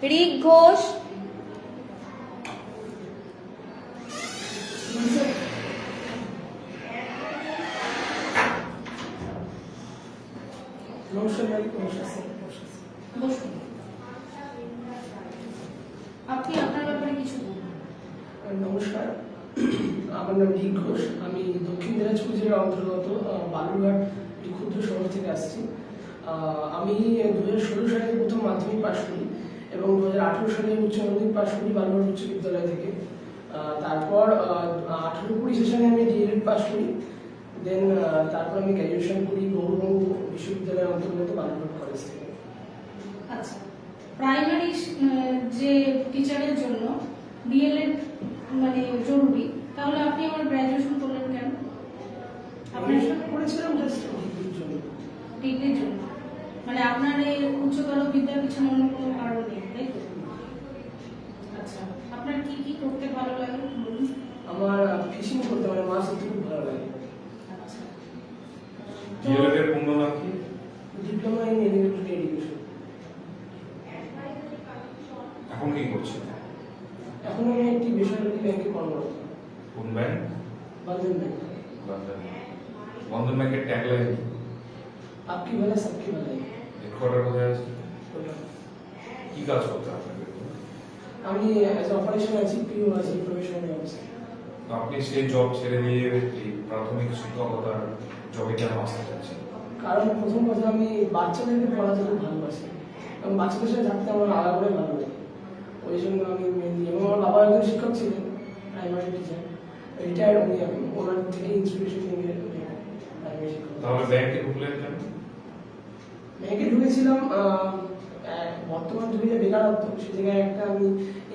ঋক ঘোষ, আপনি আপনার ব্যাপারে কিছু বলুন। নমস্কার, আমার নাম ঋক ঘোষ। আমি দক্ষিণ দিনাজপুর জেলার অন্তর্গত বালুরঘাট একটি ক্ষুদ্র শহর থেকে আসছি। আমি 2016 সালে প্রথম মাধ্যমিক পাশ করি এবং 2018 সালে উচ্চ মাধ্যমিক পাশ করি বালুরঘাট উচ্চ বিদ্যালয় থেকে। তারপর 18-20 সেশনে আমি ডিএলএড পাশ করি। দেন তারপর আমি গ্র্যাজুয়েশন করি গৌরবঙ্গ বিশ্ববিদ্যালয়ের অন্তর্গত বালুরঘাট কলেজ থেকে। আচ্ছা, প্রাইমারি যে টিচারের জন্য ডিএলএড মানে জরুরি, তাহলে আপনি আমার গ্র্যাজুয়েশন করলেন কেন? আমি করেছিলাম জাস্ট ডিগ্রির জন্য। ডিগ্রির জন্য, মানে আপনার এই উচ্চতর বিদ্যার পিছনে অন্য কোনো কারণ নেই, তাই তো? আচ্ছা, আপনার কি কি করতে ভালো লাগে বলুন। আমার ফিশিং করতে মানে মাছ ধরতে খুব ভালো লাগে। আচ্ছা, ডিএলএড এর পূর্ণ নাম কি? Diploma in elementary education. এখন কি করছেন? এখন আমি একটি বেসরকারি ব্যাংকে কর্মরত। কোন ব্যাংক? বন্ধন ব্যাংক। বন্ধন ব্যাংকের ট্যাগলাইন কি? আপকি ভালা সবকি ভালাই। হেডকোয়ার্টার কোথায় আছে? কি কাজ করতে আপনাকে? আমি অ্যাজ অপারেশন আছি, পিও আছি, প্রফেশনাল অফিসার। তো আপনি সেই জব ছেড়ে দিয়ে এই প্রাথমিক শিক্ষকতার জবে কেন আসতে চাচ্ছেন? কারণ প্রথম কথা আমি বাচ্চাদেরকে পড়াতে খুব ভালোবাসি এবং বাচ্চাদের সাথে থাকতে আমার আলাদা করে ভালো লাগে। ওই জন্য আমি মেনলি, এবং আমার বাবা একজন শিক্ষক ছিলেন, প্রাইমারি টিচার, রিটায়ার্ড উনি এখন, ওনার থেকে ইন্সপিরেশন নিয়ে প্রাইমারি শিক্ষক। তাহলে ব্যাংকে ঢুকলেন কেন? ব্যাংকে ঢুকেছিলাম বর্তমান যুগে যে বেকারত্ব, সে জায়গায় একটা আমি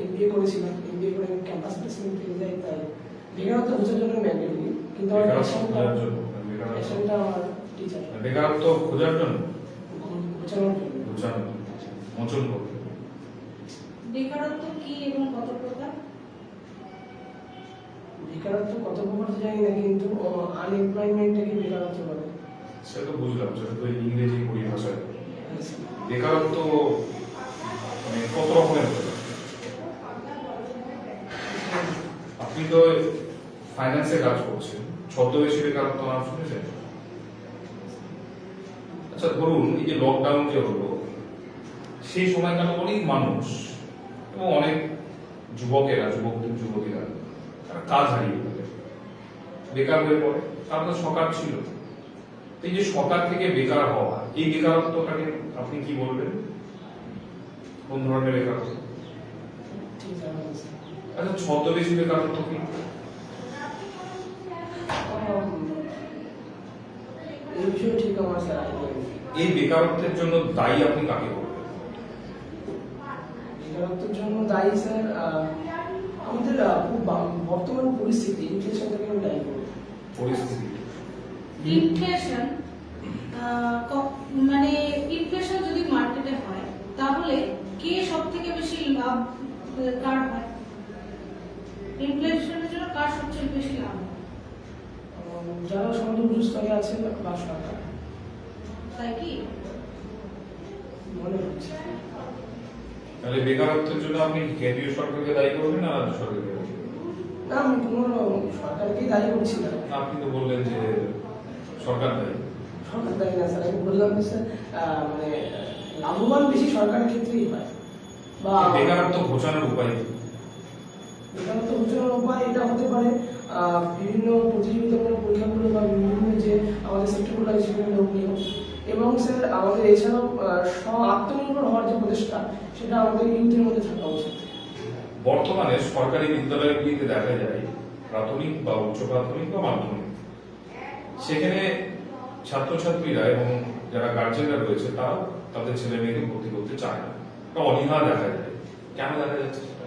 এমবিএ করেছিলাম। এমবিএ করে আমি ক্যাম্পাস প্লেসমেন্ট পেয়ে যাই, তাই বেকারত্ব বোঝার জন্য আমি ব্যাংকে ঢুকি। কিন্তু আমার প্যাশনটা আমার টিচার। বেকারত্ব খোঁজার জন্য? বোঝানোর জন্য। বোঝানো, মোচন করতে। বেকারত্ব কি এবং কত প্রকার? বেকারত্ব কত প্রকার জানি না, কিন্তু আনএমপ্লয়মেন্টটাকে বেকারত্ব বলে। সেটা তো বুঝলাম, সেটা তো ইংরেজি পরিভাষায়। বেকারত্ব মানে কত রকমের হতে পারে? আপনি তো ফাইন্যান্সে কাজ করছেন, ছদ্মবেশী বেকারত্ব নাম শুনেছেন? আচ্ছা, ধরুন এই যে লকডাউন যে হলো, সেই সময়কালে অনেক মানুষ এবং অনেক যুবকেরা যুবতীরা তারা কাজ হারিয়ে ফেলে, বেকার হয়ে পড়ে। তারা তো সরকার ছিল। এই যে সরকার থেকে বেকার হওয়া, এই বেকারত্বটাকে আপনি কি বলবেন? কোন ধরনের বেকারত্ব? ঠিক আছে। আচ্ছা, ছদ্মবেশী বেকারত্ব কি? এই বিষয়ে ঠিক আমার স্যার আইডিয়া নেই। এই বেকারত্বের জন্য দায়ী আপনি কাকে বলবেন? বেকারত্বের জন্য দায়ী স্যার আমাদের খুব বর্তমান পরিস্থিতি, ইনফ্লেশনটাকে আমি দায়ী করব। পরিস্থিতি? ইনফ্লেশন, মানে ইনফ্লেশন যদি মার্কেটে হয়, তাহলে কে সব থেকে বেশি লাভ কার হয়? ইনফ্লেশনের জন্য কার সবচেয়ে বেশি লাভ হয়? যারা সমাজে স্তরে আছেন বা সরকার, তাই কি মনে হচ্ছে। তাহলে বেকারত্বের জন্য আপনি কেন্দ্রীয় সরকারকে দায়ী করবেন না রাজ্য সরকারকে দায়ী করবেন? না, আমি কোনো সরকারকেই দায়ী করছি না। আপনি তো বললেন যে সরকার দায়ী। সরকার দায়ী না স্যার, আমি বললাম যে স্যার মানে লাভবান বেশি সরকারের ক্ষেত্রেই হয়। বা বেকারত্ব ঘোচানোর উপায় কি? বেকারত্ব ঘোচানোর উপায় এটা হতে পারে বিভিন্ন প্রতিযোগিতামূলক পরীক্ষাগুলো বা বিভিন্ন যে আমাদের সেক্টরগুলো আছে সেখানে লোক নিয়োগ, এবং স্যার আমাদের এছাড়াও আত্মনির্ভর হওয়ার যে প্রচেষ্টা, সেটা আমাদের ইউথের মধ্যে থাকা উচিত। বর্তমানে সরকারি বিদ্যালয়গুলিতে দেখা যায় প্রাথমিক বা উচ্চ প্রাথমিক বা মাধ্যমিক, সেখানে ছাত্রছাত্রীরা এবং যারা গার্জেনরা রয়েছে তারা তাদের ছেলে মেয়েকে ভর্তি করতে চায় না, বা অনীহা দেখা যায়। কেন দেখা যাচ্ছে সেটা?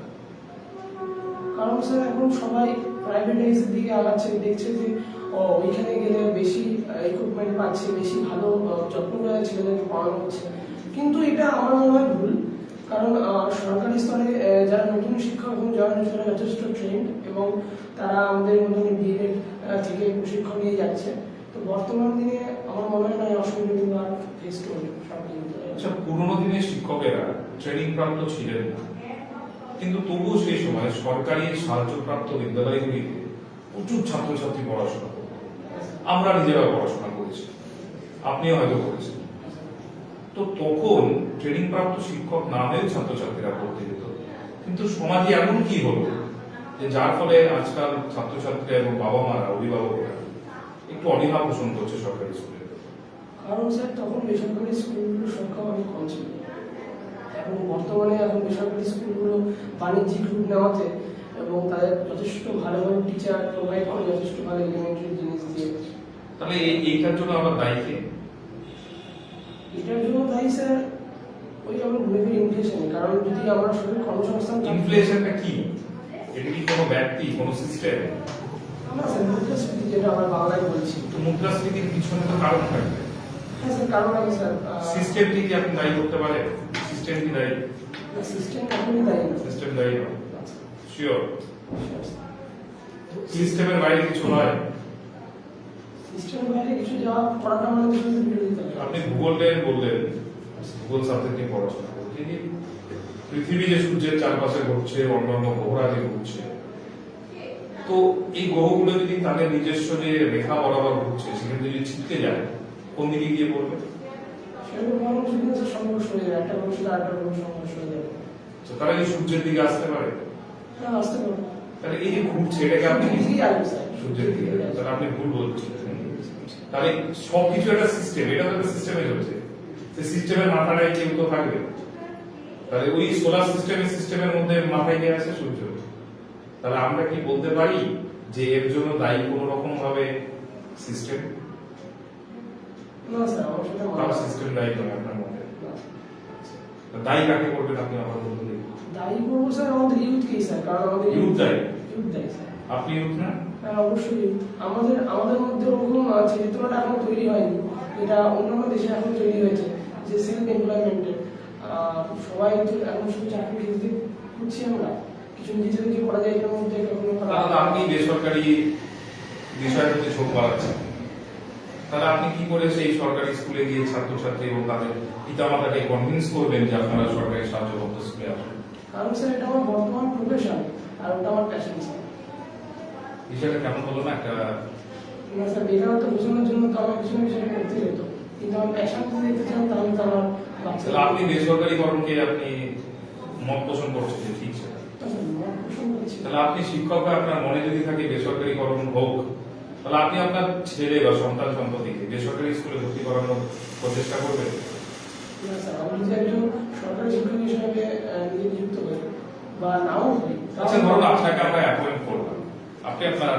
কারণ স্যার এখন সবাই প্রাইভেটাইজের দিকে আগাচ্ছে, দেখছে যে ওইখানে গেলে বেশি ইকুইপমেন্ট পাচ্ছে, বেশি ভালো যত্ন করে ছেলেদেরকে পড়ানো হচ্ছে। কিন্তু এটা আমার মনে হয় ভুল। কারণ সরকারি স্তরে যারা নতুন শিক্ষক এবং যারা যথেষ্ট ট্রেন্ড এবং তারা আমাদের মতন ডিএলএড থেকে প্রশিক্ষণ নিয়ে যাচ্ছে। তো বর্তমান দিনে আমার মনে হয় না এই অসুবিধাগুলো আর ফেস করবে সরকারি বিদ্যালয়ে। আচ্ছা, পুরোনো দিনের শিক্ষকেরা ট্রেনিং প্রাপ্ত ছিলেন না, কিন্তু তবুও সেই সময় সরকারি সাহায্যপ্রাপ্ত বিদ্যালয়গুলিতে প্রচুর ছাত্রছাত্রী পড়াশোনা করত। আমরা নিজেরাও পড়াশোনা করেছি, আপনিও হয়তো করেছেন। তো তখন ট্রেনিং প্রাপ্ত শিক্ষক না হয়েও ছাত্রছাত্রীরা পড়তে যেত, কিন্তু সমাজে এমন কি হলো যে যার ফলে আজকাল ছাত্রছাত্রীরা এবং বাবা মারা, অভিভাবকরা একটু অনীহা পোষণ করছে সরকারি স্কুলে? কারণ স্যার তখন বেসরকারি স্কুলগুলোর সংখ্যা অনেক কম ছিল, এবং বর্তমানে এখন বেসরকারি স্কুলগুলো বাণিজ্যিক রূপ নেওয়াতে এবং তাদের যথেষ্ট ভালো ভালো টিচার প্রোভাইড করে, যথেষ্ট ভালো এলিমেন্টারি জিনিস দিয়ে। তাহলে এইটার জন্য আমার দায়ী কে? এটার জন্য দায়ী স্যার ওই আমরা ঘুরে ফিরে ইনফ্লেশন। কারণ যদি আমরা সরকারি কর্মসংস্থান ইনফ্লেশনটা কি? এটা কি কোনো ব্যক্তি, কোনো সিস্টেম? না স্যার, মুদ্রাস্ফীতি যেটা আমরা বাংলায় বলছি। তো মুদ্রাস্ফীতির পিছনে তো কারণ থাকবে। হ্যাঁ স্যার, কারণ আছে স্যার। সিস্টেমটি কি আপনি দায়ী করতে পারেন? সিস্টেম কি দায়ী? সিস্টেম কখনোই দায়ী না। সিস্টেম দায়ী না, শিওর? সিস্টেমের বাইরে কিছু নয়। সিস্টেমের বাইরে কিছু যাওয়া করাটা মানে তো শুধু বিরোধিতা। আপনি ভূগোলের বললেন, ভূগোল সাবজেক্ট নিয়ে পড়াশোনা করতে গিয়ে পৃথিবী যে সূর্যের চারপাশে ঘুরছে, অন্যান্য গ্রহরা যে ঘুরছে, তো এই গ্রহগুলো যদি তাদের নিজস্ব যে রেখা বরাবর ঘুরছে সেখানে যদি ছিটকে যায়, কোন দিকে গিয়ে পড়বে? সেরকম মানুষ যদি সংঘর্ষ হয়ে যায়, একটা মানুষের আরেকটা মানুষ সংঘর্ষ হয়ে যাবে। তো তারা কি সূর্যের দিকে আসতে পারে? হ্যাঁ, আসতে পারবে। তাহলে এই যে ঘুরছে এটাকে আপনি দিকেই আসবে স্যার। সূর্যের দিকে, তাহলে আপনি ভুল বলছেন। তাহলে সবকিছু একটা সিস্টেম, এটা তো একটা সিস্টেমে চলছে। সেই সিস্টেমের মাথাটায় কেউ তো থাকবে। তাহলে ওই সোলার সিস্টেমের মধ্যে মাথায় কে আছে? সূর্য। তাহলে আমরা কি বলতে পারি যে এর জন্য দায়ী কোন রকম ভাবে সিস্টেম? না স্যার, আমার সেটা মনে তার হয় না। সিস্টেম দায়ী নয় আপনার মতে? না। তো দায়ী কাকে করবেন আপনি আমার বলতে? দায়ী করবো স্যার আমাদের ইউথকেই স্যার, কারণ আমাদের ইউথ দায়ী? ইউথ দায়ী স্যার। আপনি ইউথ না? হ্যাঁ, অবশ্যই আমাদের মধ্যে ওরকম চেতনাটা এখনো তৈরি হয়নি, এটা অন্যান্য দেশে এখন তৈরি হয়েছে, যে সেলফ এমপ্লয়মেন্টের। সবাই তো এখন শুধু চাকরি ক্ষেত্রে খুঁজছি আমরা, কিছু নিজেদেরকে করা যায় এটার মধ্যে কখনো করা তাহলে আপনি বেসরকারি বিষয়ের প্রতি ঝোঁক বাড়াচ্ছেন। তাহলে আপনি কি করে সেই সরকারি স্কুলে গিয়ে ছাত্রছাত্রী এবং তাদের পিতামাতাকে কনভিন্স করবেন যে আপনারা সরকারি সাহায্যপ্রাপ্ত স্কুলে আসুন? কারণ স্যার এটা আমার বর্তমান প্রফেশন, আর ওটা আমার প্যাশন স্যার। বিষয়টা কেমন হলো না একটা? না স্যার, বেকারত্ব বোঝানোর জন্য তো আমার কিছু না কিছু করতে হতো, কিন্তু আমার প্যাশন যদি দেখতে চান তাহলে তো আমার তাহলে আপনি বেসরকারিকরণকে আপনি মত পোষণ করছেন যে ঠিক সেটা। তাহলে আপনি শিক্ষক হয়ে আপনার মনে যদি থাকে বেসরকারিকরণ হোক, তাহলে আপনি আপনার ছেলে বা সন্তান সন্ততিকে বেসরকারি স্কুলে ভর্তি করানোর প্রচেষ্টা করবেন? না স্যার, আমি যদি একজন সরকারি শিক্ষক হিসেবে নিজে নিযুক্ত করি বা নাও করি। আচ্ছা, ধরুন আপনাকে আমরা অ্যাপয়েন্ট করলাম, আপনি আপনার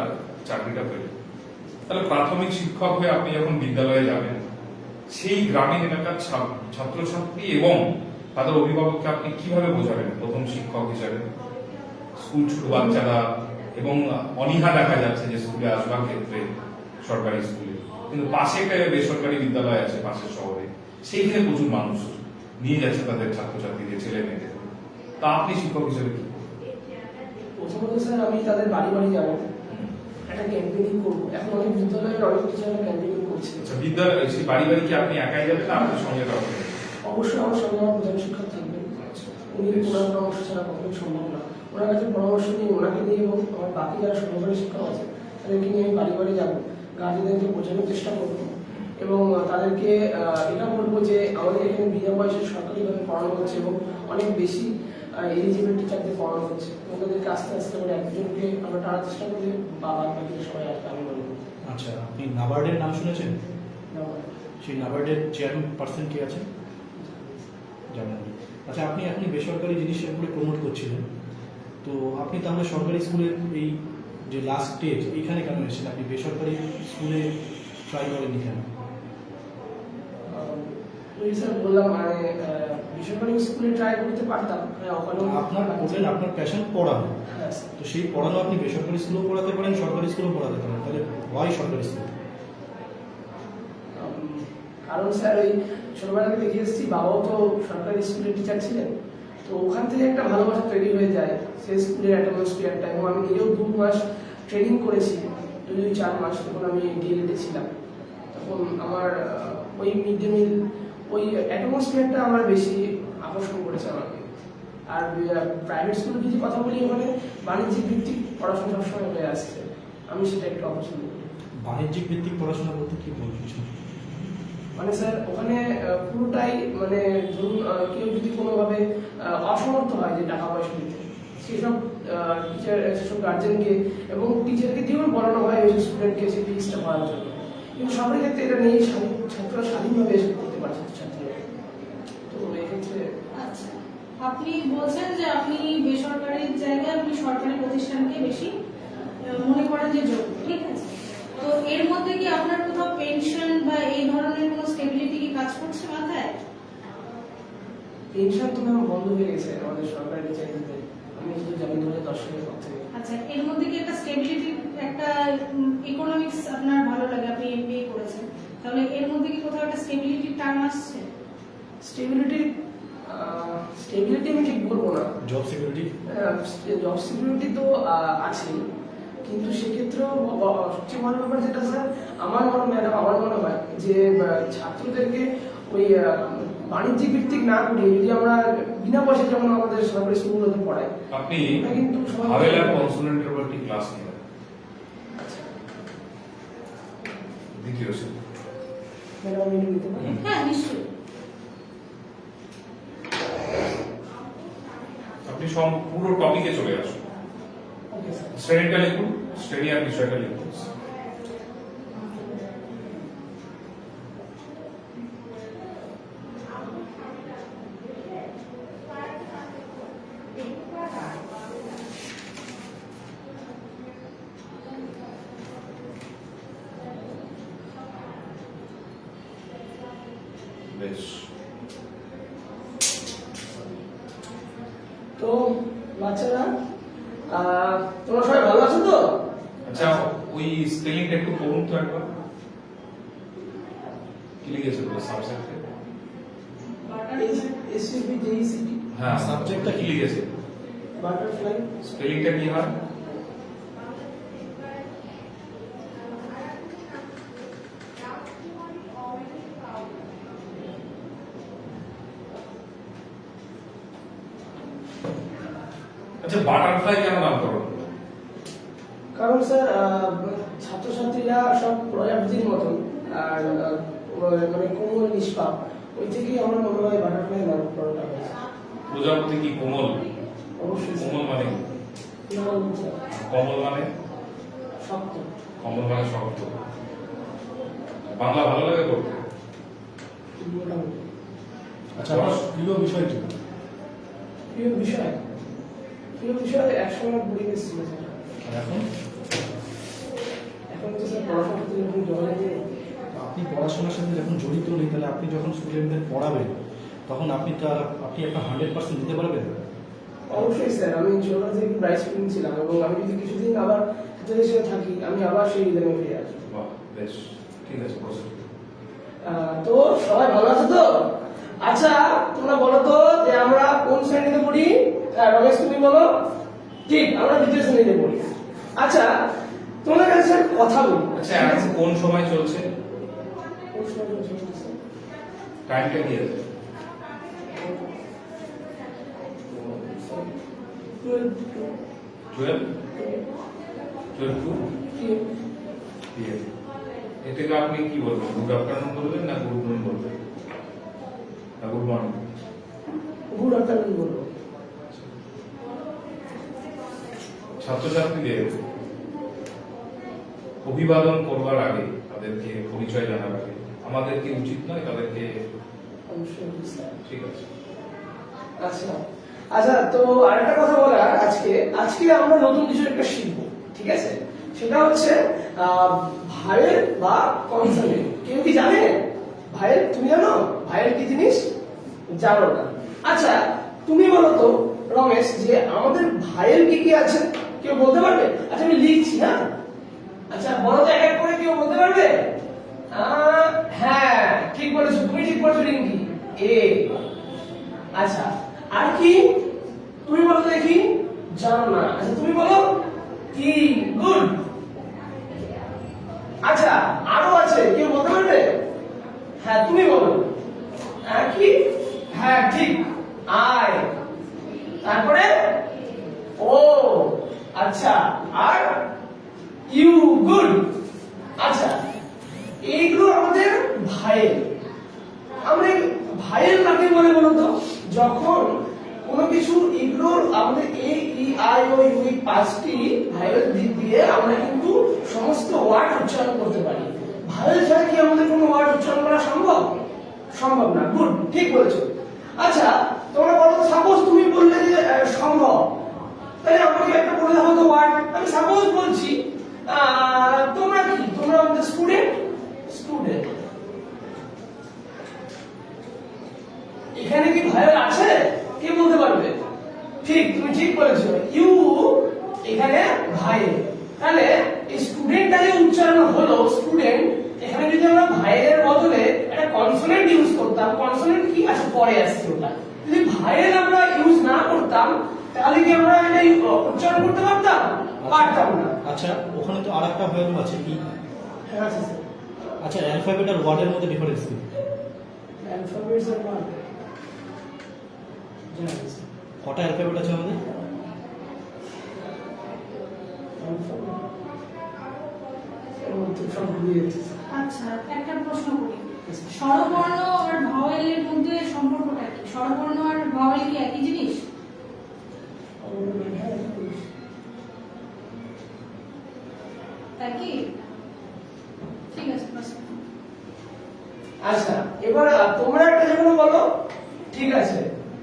চাকরিটা পেলেন, তাহলে প্রাথমিক শিক্ষক হয়ে আপনি যখন বিদ্যালয়ে যাবেন, সেই গ্রামীণ এলাকার ছাত্রছাত্রী এবং তাদের অভিভাবককে আপনি কিভাবে বোঝাবেন প্রথম শিক্ষক হিসেবে? স্কুল ছোট বাচ্চারা এবং অনীহা দেখা যাচ্ছে যে স্কুলে আসবার ক্ষেত্রে সরকারি স্কুলে, কিন্তু পাশে একটা বেসরকারি বিদ্যালয় আছে পাশের শহরে, সেইখানে প্রচুর মানুষ নিয়ে যাচ্ছে তাদের ছাত্রছাত্রীদের, ছেলে মেয়েদের। তা আপনি শিক্ষক হিসেবে কি? প্রথমত স্যার আমি তাদের বাড়ি বাড়ি যাবো, একটা ক্যাম্পেইনিং করবো। এখন অনেক বিদ্যালয়ের অনেক টিচাররা ক্যাম্পেইনিং করছে। আচ্ছা, বিদ্যালয় সেই বাড়ি বাড়ি কি আপনি একাই যাবেন না আপনার সঙ্গে কাউকে? অবশ্যই আমার সঙ্গে আমার প্রধান শিক্ষক থাকবেন। আচ্ছা, উনি ওনার পরামর্শ ছাড়া কখনোই সম্ভব না। ওনার কাছে পরামর্শ নিয়ে, ওনাকে নিয়ে এবং আমার বাকি যারা সহকারী শিক্ষক আছে তাদেরকে নিয়ে আমি বাড়ি বাড়ি যাবো, গার্জেনদেরকে বোঝানোর চেষ্টা করবো এবং তাদেরকে এটা বলবো যে আমাদের এখানে বিনা পয়সায় সরকারিভাবে পড়ানো হচ্ছে এবং অনেক বেশি এলিজিবল টিচারদের পড়ানো হচ্ছে, এবং তাদেরকে আস্তে আস্তে করে একজনকে আমরা টানার চেষ্টা করি বা বাদ বাকি সবাই আসবে আমি বলবো। আচ্ছা, আপনি নাবার্ডের নাম শুনেছেন? না, সেই নাবার্ডের চেয়ারম্যান পার্সন কে আছে জানেন? আচ্ছা, আপনি এখন বেসরকারি জিনিসগুলো প্রমোট করছিলেন, তো আপনি তাহলে সরকারি স্কুলের এই যে লাস্ট স্টেজ এইখানে কেন এসেছেন? আপনি বেসরকারি স্কুলে ট্রাই করেননি কেন? ওই স্যার বললাম মানে বেসরকারি স্কুলে ট্রাই করতে পারতাম। আপনার বললেন আপনার প্যাশন পড়ানো, হ্যাঁ স্যার। তো সেই পড়ানো আপনি বেসরকারি স্কুলেও পড়াতে পারেন, সরকারি স্কুলেও পড়াতে পারেন, তাহলে ওয়াই সরকারি স্কুল? কারণ স্যার ওই ছোটবেলা থেকে দেখে এসেছি, বাবাও তো সরকারি স্কুলের টিচার ছিলেন, তো ওখান থেকে একটা ভালোবাসা তৈরি হয়ে যায় সেই স্কুলের অ্যাটমসফিয়ারটা। এবং আমি নিজেও 2 মাস ট্রেনিং করেছি, 2-4 মাস, তখন আমি ডিএলএডে ছিলাম। তো এখন আমার ওই মিড ডে মিল ওই অ্যাটমসফিয়ারটা আমার বেশি আকর্ষণ করেছে আমাকে। আর প্রাইভেট স্কুলে যদি কথা বলি, ওখানে বাণিজ্যিক ভিত্তিক পড়াশোনা সবসময় হয়ে আসছে, আমি সেটা একটু অপছন্দ করি। বাণিজ্যিক ভিত্তিক পড়াশোনা বলতে কি বলছেন? মানে স্যার ওখানে পুরোটাই মানে ধরুন কেউ যদি কোনোভাবে অসমর্থ হয় যে টাকা পয়সা দিতে, সেসব টিচার সেসব গার্জেনকে এবং টিচারকে দিয়েও বলানো হয় ওই স্টুডেন্টকে সেই ফিজটা পাওয়ার জন্য। কিন্তু সবার ক্ষেত্রে এটা নেই, ছাত্ররা স্বাধীনভাবে এসে করতে পারছে ছাত্ররা। তো এক্ষেত্রে আচ্ছা, আপনি বলছেন যে আপনি বেসরকারি জায়গায় আপনি সরকারি প্রতিষ্ঠানকে বেশি মনে করেন যে যোগ্য, ঠিক আছে। তো এর মধ্যে কি আপনার কোথাও পেনশন বা এই ধরনের কোনো স্টেবিলিটি কি কাজ করছে মাথায়? পেনশন তো ম্যাম বন্ধ হয়ে গেছে আমাদের সরকারি চাকরিতে, আমি শুধু জানি 2010 সালের পর থেকে। আচ্ছা, এর মধ্যে কি একটা স্টেবিলিটি, একটা ইকোনমিক্স আপনার ভালো লাগে, আপনি এমবিএ করেছেন, তাহলে এর মধ্যে কি কোথাও একটা স্টেবিলিটি টার্ম আসছে? স্টেবিলিটি আমি ঠিক বলবো না। Job security? জব সিকিউরিটি তো আছে, কিন্তু সেক্ষেত্রেও সবচেয়ে বড় ব্যাপার যেটা স্যার আমার মনে হয় যে ছাত্রদেরকে ওই বাণিজ্যিক ভিত্তিক না করে যদি আমরা বিনা পয়সায় যেমন আমাদের সরকারি স্কুলগুলোতে পড়াই, আপনি এটা কিন্তু হাভেলার কনসোনেন্টের উপর একটি ক্লাস নেবেন দ্বিতীয় শ্রেণী। ম্যাডাম আমি এটা নিতে পারি? হ্যাঁ, নিশ্চয়ই। আপনি পুরো টপিকে চলে আসুন, ওকে স্যার। শ্রেণীটা লিখুন, শ্রেণী আর বিষয়টা লিখুন। বেশ, তো বাচ্চারা তোমরা সবাই ভালো আছো তো? আচ্ছা ওই স্পেলিংটা একটু পড়ুন তো একবার, কি লিখেছে তো সাবজেক্টে? SUBJECT হ্যাঁ, সাবজেক্টটা কি লিখেছে? বাটারফ্লাই। স্পেলিংটা কি হয়? আচ্ছা, বাটারফ্লাই কেন নামকরণ? কারণ স্যার ছাত্রছাত্রীরা সব প্রজাপতির মতন আর মানে কোমল নিষ্পাপ, ওই থেকেই আমার মনে হয় বাটারফ্লাই নামকরণটা হয়েছে। প্রজাপতি কি কোমল? অবশ্যই স্যার। কোমল মানে কি? নরম স্যার, কমল মানে? শক্ত। কমল মানে শক্ত। বাংলা ভালো লাগে পড়তে? মোটামুটি। আচ্ছা, আপনার প্রিয় বিষয় কি? প্রিয় বিষয় একসময় পরিবেশ ছিল স্যার। আর এখন? এখন তো স্যার পড়াশোনার প্রতি যখন যোগাযোগ নেই। আপনি পড়াশোনার সাথে যখন জড়িত নেই, তাহলে আপনি যখন স্টুডেন্টদের পড়াবেন তখন আপনি একটা 100% দিতে পারবেন? অবশ্যই স্যার, আমি ছোটবেলা থেকে ব্রাইট স্টুডেন্ট ছিলাম এবং আমি যদি কিছুদিন আবার ছাত্রদের সাথে থাকি, আমি আবার সেই রিলেমে ফিরে আসবো। বাহ, বেশ, ঠিক আছে, প্রসেস। তো সবাই ভালো আছে তো? আচ্ছা তোমরা বলো তো যে আমরা কোন শ্রেণীতে পড়ি? রমেশ তুমি বলো। ঠিক, আমরা দ্বিতীয় শ্রেণীতে পড়ি। আচ্ছা তোমাদের কাছে কথা বলি। আচ্ছা, এখন কোন সময় চলছে? কোন সময় চলছে? টাইমটা কি আছে? 12 টু PM। এ থেকে আপনি কি বলবেন? গুড আফটারনুন বলবেন না গুড নুন বলবেন না গুড মর্নিং? গুড আফটারনুন বলবো। ছাত্রছাত্রীদের অভিবাদন করবার আগে, তাদেরকে পরিচয় জানার আগে আমাদের কি উচিত নয় তাদেরকে? অবশ্যই স্যার। ঠিক আছে। আচ্ছা আচ্ছা, তো আরেকটা কথা বলার, আজকে আমরা নতুন কিছু একটা শিখবো, ঠিক আছে? সেটা হচ্ছে ভায়েল বা কনসোনেন্ট। কেউ কি জানে ভায়েল? তুমি জানো ভায়েল কি জিনিস? জানো না? আচ্ছা তুমি বলো তো রমেশ, যে আমাদের ভায়েল কি কি আছে, কেউ বলতে পারবে? আচ্ছা আমি লিখছি, হ্যাঁ? আচ্ছা বলো তো এক এক করে, কেউ বলতে পারবে? হ্যাঁ ঠিক বলেছো, তুমি ঠিক বলেছো রিঙ্কি, এ। আচ্ছা আর কি? তুমি বলো তো দেখি। জানো না? আচ্ছা তুমি বলো। কি? গুড। আচ্ছা আরো আছে, কেউ বলতে পারবে? হ্যাঁ তুমি বলো। কি? হ্যাঁ ঠিক, আই, তারপরে ও, আচ্ছা, আর ইউ, গুড। আচ্ছা, এইগুলো আমাদের ভাইয়েল। আমরা ভাইয়েল কাকে বলে বলো তো? যখন কোনো কিছু এগুলোর আমাদের এ ই আই ও ইউ এই পাঁচটি ভাইয়েল দিক দিয়ে আমরা কিন্তু সমস্ত ওয়ার্ড উচ্চারণ করতে পারি। ভাইয়েল ছাড়া কি আমাদের কোনো ওয়ার্ড উচ্চারণ করা সম্ভব? সম্ভব না। গুড, ঠিক বলেছো। আচ্ছা তোমরা বলো, সাপোজ তুমি বললে যে সম্ভব, তাহলে আমাকে একটা বলে দাও তো ওয়ার্ড। আমি সাপোজ বলছি তোমরা কি, তোমরা আমাদের স্টুডেন্ট। স্টুডেন্ট, এখানে কি ভাইয়েল আছে? কে বলতে পারবে? ঠিক, তুমি ঠিক বলেছো, ইউ এখানে ভাইয়েল। তাহলে এই স্টুডেন্টটা যে উচ্চারণ হলো স্টুডেন্ট, এখানে যদি আমরা ভাইয়েলের বদলে একটা কনসোনেন্ট ইউজ করতাম, কনসোনেন্ট কি আছে পরে আসছে ওটা, যদি ভাইয়েল আমরা ইউজ না করতাম তাহলে কি আমরা এটা উচ্চারণ করতে পারতাম? পারতাম না। আচ্ছা, ওখানে তো আরেকটা ভাইয়েল আছে কি? হ্যাঁ আছে স্যার। আচ্ছা, অ্যালফাবেট আর ওয়ার্ডের মধ্যে ডিফারেন্স কি? অ্যালফাবেটস আর ওয়ার্ড, জানেন কটা অ্যালফাবেট আছে আমাদের? আচ্ছা, একটা প্রশ্ন করি, স্বরবর্ণ আর ভাওয়েলের মধ্যে সম্পর্কটা কি? স্বরবর্ণ আর ভাওয়েল কি একই জিনিস? একই? ঠিক আছে, প্রশ্ন। আচ্ছা, এবার তোমরা একটা যেমন বলো, ঠিক আছে,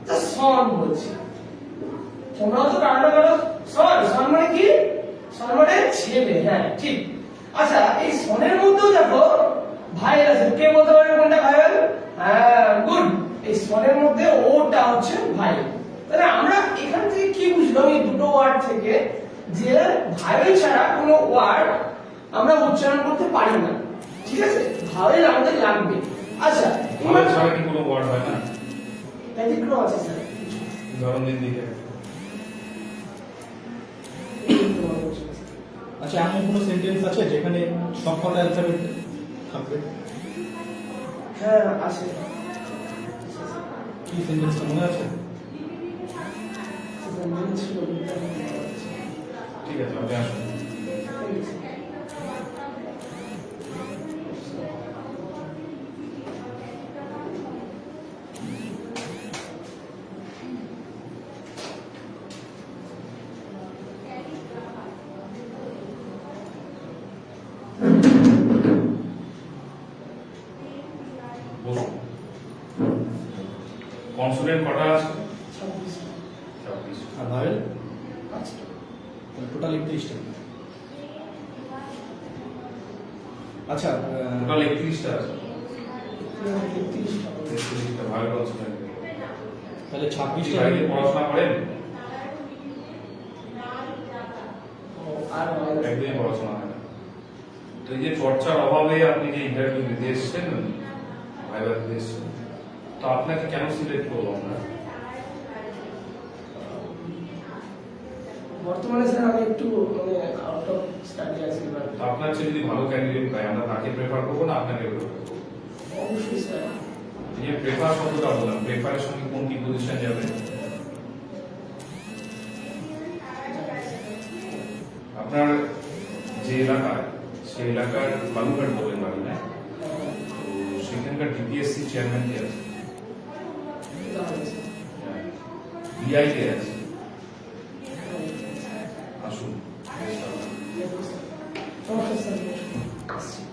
তা সন বলছি, তোমরাও তো কারণটা বলো সন। সন মানে কি? সন মানে ছেলে। হ্যাঁ ঠিক। আচ্ছা, এই সনের মধ্যেও দেখো ভাইয়েল আছে। কে বলতে পারবে কোনটা ভাইয়েল? হ্যাঁ গুড, এই সনের মধ্যে ওটা হচ্ছে ভাইয়েল। তাহলে আমরা এখান থেকে কি বুঝলাম এই দুটো ওয়ার্ড থেকে, যে ভাইয়েল ছাড়া কোনো ওয়ার্ড আমরা উচ্চারণ করতে পারি না। ঠিক আছে, ভাইয়েল আমাদের লাগবে। আচ্ছা, ভাইয়েল ছাড়া কি কোনো ওয়ার্ড হয় না? ব্যতিক্রম আছে স্যার। উদাহরণ দিন দিকে। আচ্ছা, এমন কোনো সেন্টেন্স আছে যেখানে সবকটা অ্যালফাবেট থাকবে? হ্যাঁ আছে। কি সেন্টেন্সটা মনে আছে? ঠিক আছে, আপনি আসুন। বসুন। কনসোনেন্ট কটা আছে? 26। আর ভাইয়েল টোটাল 31টা। আচ্ছা, টোটাল 31টা আছে। 31টা ভাইয়েল কনসোনেন্ট। তাহলে আপনি 26টা বাইরে পড়াশোনা করেন? একদমই পড়াশোনা হয় না। তো এই যে চর্চার অভাবে আপনি যে ইন্টারভিউ দিতে এসেছেন, ভাইবা দিতে এসেছেন, তো আপনাকে কেন সিলেক্ট করবো আমরা? বর্তমানে স্যার আমি একটু মানে আউট অফ স্টাডি আছি। তো আপনার চেয়ে যদি ভালো ক্যান্ডিডেট পাই, আমরা তাকে প্রেফার করবো না আপনাকে প্রেফার করবো? অবশ্যই স্যার। এই যে প্রেফার শব্দটা বললাম, প্রেফারের সঙ্গে কোন কি পজিশন যাবে? আপনার যে এলাকায়, সেই এলাকার বালুঘাট বলেন বাড়ি, না? তো সেখানকার ডিপিএসসি চেয়ারম্যান কে আছে? বিআই কে আছে? আসুন। নমস্কার স্যার।